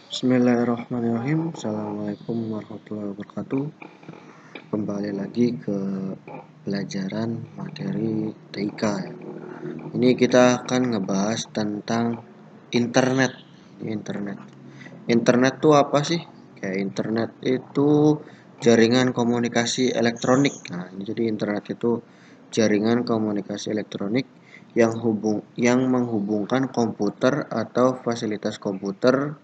Bismillahirrahmanirrahim. Assalamualaikum warahmatullahi wabarakatuh. Kembali lagi ke pelajaran materi TIK. Ini kita akan ngebahas tentang internet. Internet. Internet tuh apa sih? Kayak internet itu jaringan komunikasi elektronik. Nah, jadi internet itu jaringan komunikasi elektronik yang menghubungkan komputer atau fasilitas komputer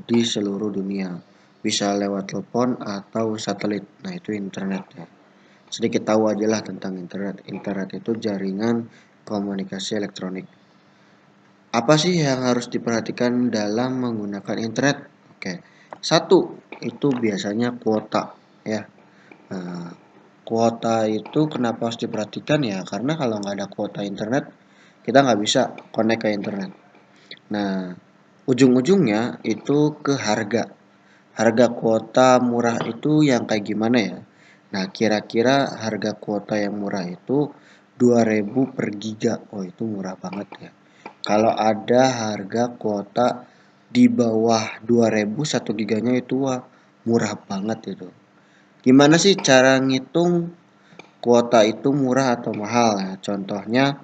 di seluruh dunia. Bisa lewat telepon atau satelit. Nah, itu internet ya. Sedikit tahu aja lah tentang internet. Internet itu jaringan komunikasi elektronik. Apa sih yang harus diperhatikan dalam menggunakan internet? Oke. Satu, itu biasanya kuota ya. Nah, kuota itu kenapa harus diperhatikan ya? Karena kalau nggak ada kuota internet, kita nggak bisa connect ke internet. Nah, ujung-ujungnya itu ke harga. Harga kuota murah itu yang kayak gimana ya? Nah, kira-kira harga kuota yang murah itu 2.000 per giga. Oh, itu murah banget ya. Kalau ada harga kuota di bawah 2.000 1 giganya itu wah, murah banget itu. Gimana sih cara ngitung kuota itu murah atau mahal ya? Contohnya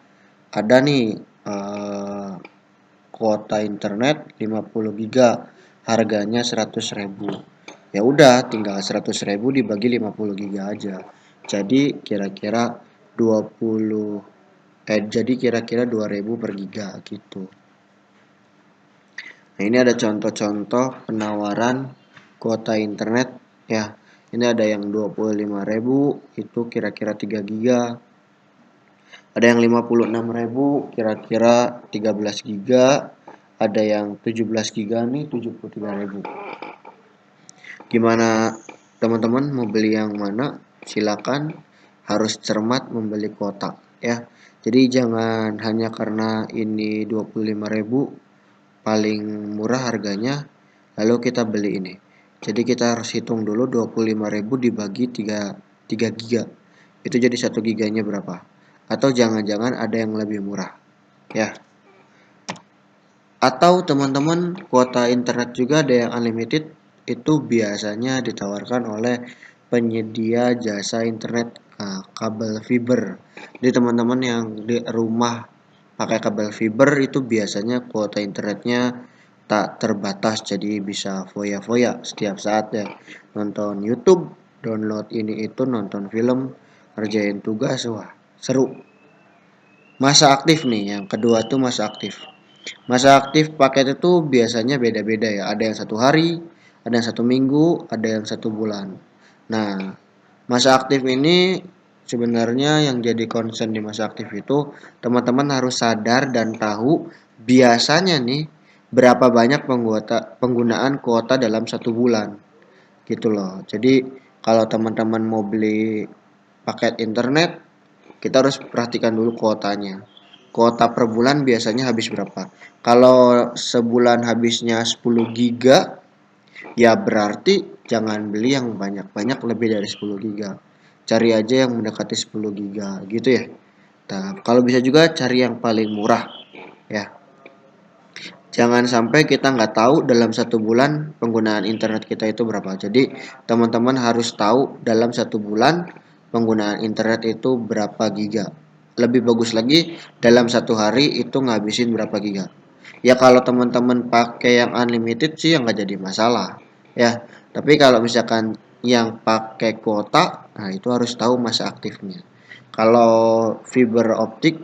ada nih eh, kuota internet 50 giga harganya 100.000. Ya udah tinggal 100.000 dibagi 50 giga aja. Jadi kira-kira 20 jadi kira-kira 2.000 per giga gitu. Nah, ini ada contoh-contoh penawaran kuota internet ya. Ini ada yang 25.000 itu kira-kira 3 giga. Ada yang 56.000 kira-kira 13 giga. Ada yang 17 giga nih 73.000. Gimana teman-teman mau beli yang mana? Silakan, harus cermat membeli kuota ya. Jadi jangan hanya karena ini 25.000 paling murah harganya lalu kita beli ini. Jadi kita harus hitung dulu 25.000 dibagi 3 giga. Itu jadi 1 giganya berapa? Atau jangan-jangan ada yang lebih murah ya. Atau teman-teman kuota internet juga ada yang unlimited, itu biasanya ditawarkan oleh penyedia jasa internet kabel fiber. Jadi teman-teman yang di rumah pakai kabel fiber itu biasanya kuota internetnya tak terbatas, jadi bisa foya-foya setiap saat ya. Nonton YouTube, download ini itu, nonton film, kerjain tugas, wah seru. Masa aktif nih, yang kedua tuh masa aktif. Masa aktif paket itu biasanya beda-beda ya. Ada yang 1 hari, ada yang 1 minggu, ada yang 1 bulan. Nah, masa aktif ini sebenarnya yang jadi concern di masa aktif itu teman-teman harus sadar dan tahu biasanya nih berapa banyak penggunaan kuota dalam 1 bulan gitu loh. Jadi kalau teman-teman mau beli paket internet, kita harus perhatikan dulu kuotanya. Kuota per bulan biasanya habis berapa? Kalau sebulan habisnya 10 giga, ya berarti jangan beli yang banyak-banyak lebih dari 10 giga. Cari aja yang mendekati 10 giga gitu ya. Nah, kalau bisa juga cari yang paling murah ya. Jangan sampai kita nggak tahu dalam 1 bulan penggunaan internet kita itu berapa. Jadi teman-teman harus tahu dalam 1 bulan penggunaan internet itu berapa giga. Lebih bagus lagi dalam 1 hari itu ngabisin berapa giga. Ya kalau teman-teman pakai yang unlimited sih yang nggak jadi masalah ya. Tapi kalau misalkan yang pakai kuota, nah itu harus tahu masa aktifnya. Kalau fiber optik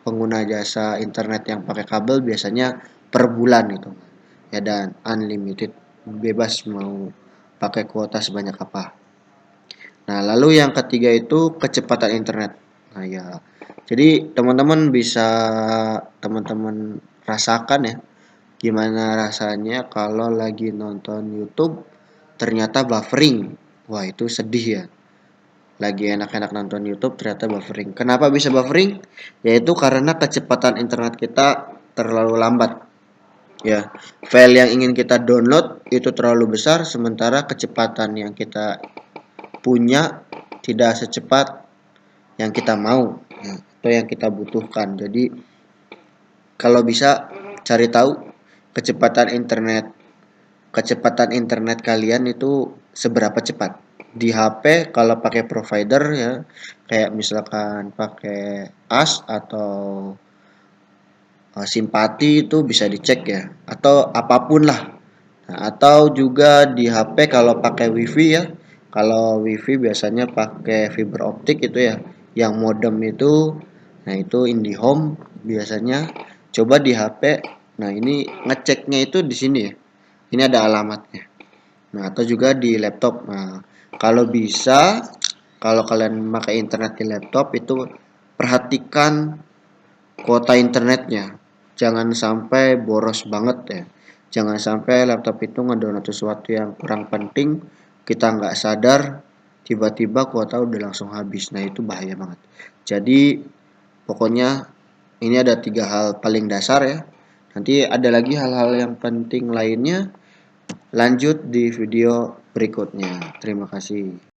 pengguna jasa internet yang pakai kabel biasanya per bulan itu ya, dan unlimited, bebas mau pakai kuota sebanyak apa. Nah, lalu yang ketiga itu kecepatan internet. Nah, ya. Jadi teman-teman rasakan ya gimana rasanya kalau lagi nonton YouTube ternyata buffering. Wah, itu sedih ya. Lagi enak-enak nonton YouTube ternyata buffering. Kenapa bisa buffering? Yaitu karena kecepatan internet kita terlalu lambat. Ya, file yang ingin kita download itu terlalu besar sementara kecepatan yang kita punya tidak secepat yang kita mau ya, atau yang kita butuhkan. Jadi kalau bisa cari tahu kecepatan internet kecepatan internet kalian itu seberapa cepat. Di HP kalau pakai provider ya, kayak misalkan pakai AS atau Simpati itu bisa dicek ya, atau apapun lah. Nah, atau juga di HP kalau pakai WiFi ya. Kalau WiFi biasanya pakai fiber optik itu ya, yang modem itu. Nah, itu IndiHome biasanya. Coba di HP. Nah, ini ngeceknya itu di sini ya. Ini ada alamatnya. Nah, atau juga di laptop. Nah, kalau bisa, kalau kalian pakai internet di laptop itu perhatikan kuota internetnya. Jangan sampai boros banget ya. Jangan sampai laptop itu ngedownload sesuatu yang kurang penting, kita nggak sadar, tiba-tiba kuota udah langsung habis. Nah, itu bahaya banget. Jadi, pokoknya ini ada 3 hal paling dasar ya. Nanti ada lagi hal-hal yang penting lainnya. Lanjut di video berikutnya. Terima kasih.